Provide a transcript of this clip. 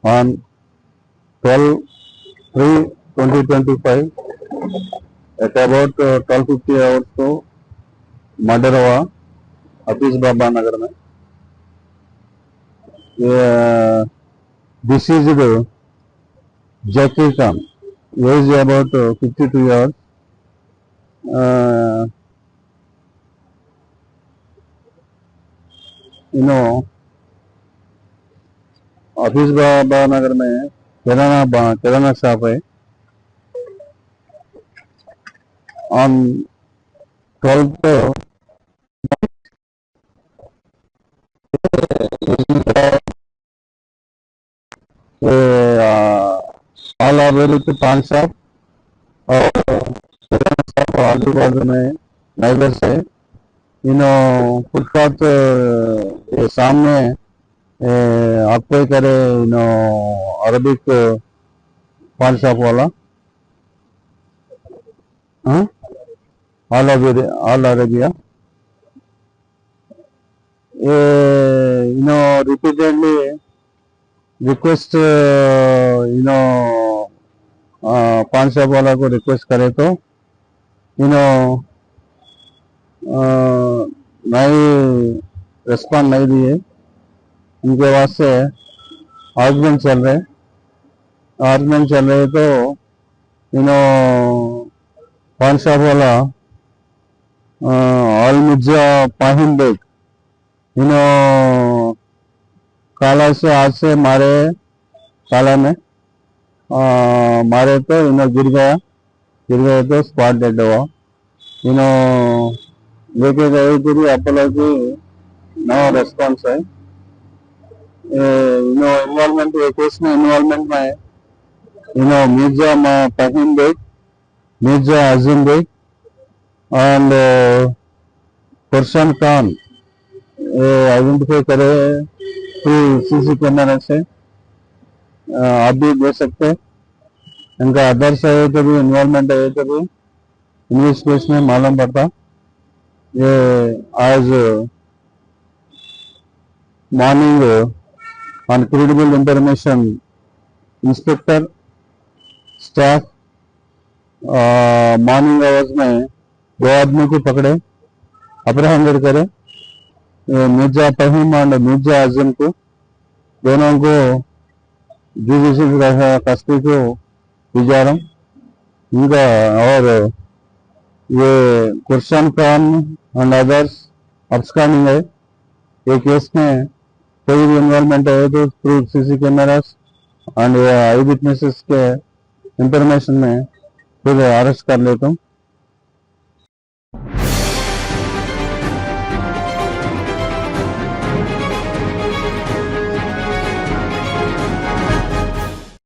on 12/3/2025 at about 12:50 hours to murder हुआ हफीज बाबा नगर में. Deceased Jackie Khan, age about 52 years. Hafeez Baba Nagar में किराना शॉप है. ऑन 12th ऑल आवेलिक पान शॉप और आजू बाजू में नाइबर्स है. फुटपाथ के सामने आपको करे अरबिक पान शॉप वाला ऑल अरेबिया. रिपीटेडली रिक्वेस्ट पान शॉप वाला को रिक्वेस्ट करे तो नहीं रिस्पॉन्ड नहीं दिए. उनके वास्ते आर्गुमेंट चल रहे तो पान शॉप वाला ऑल मिर्जा पाहिम बेग काला से आज से मारे काला में मारे तो गिर गए तो स्पॉट डेड हुआ. लेके गए पूरी अपोलॉजी, नो रेस्पॉन्स है. इन्वॉल्वमेंट केस में इन्वॉल्वमेंट में मिर्जा फहीम बेग, मिर्जा अजीम बेग एंड फरसान खान आइडेंटिफाई करे थ्रू सीसी कैमरा से. आप भी देख सकते हैं. इनका अदर्स है तो भी इन्वॉल्वमेंट है तो भी इन्वेस्टिगेशन में मालूम पड़ता. ये आज morning on credible information inspector staff morning hours में 2 आदमी को पकड़े, अप्रहेंडेड करे. मिर्जा फहीम और मिर्जा आजम को, दोनों को जुडिशियल कस्टडी को भिजा रहा हूं. इनका और ये farsan Khan and others absconding है. ये केस में कोई भी इन्वॉल्वमेंट है तो through CC cameras and I witnesses के इंफॉर्मेशन में फिर अरेस्ट कर लेता हूँ.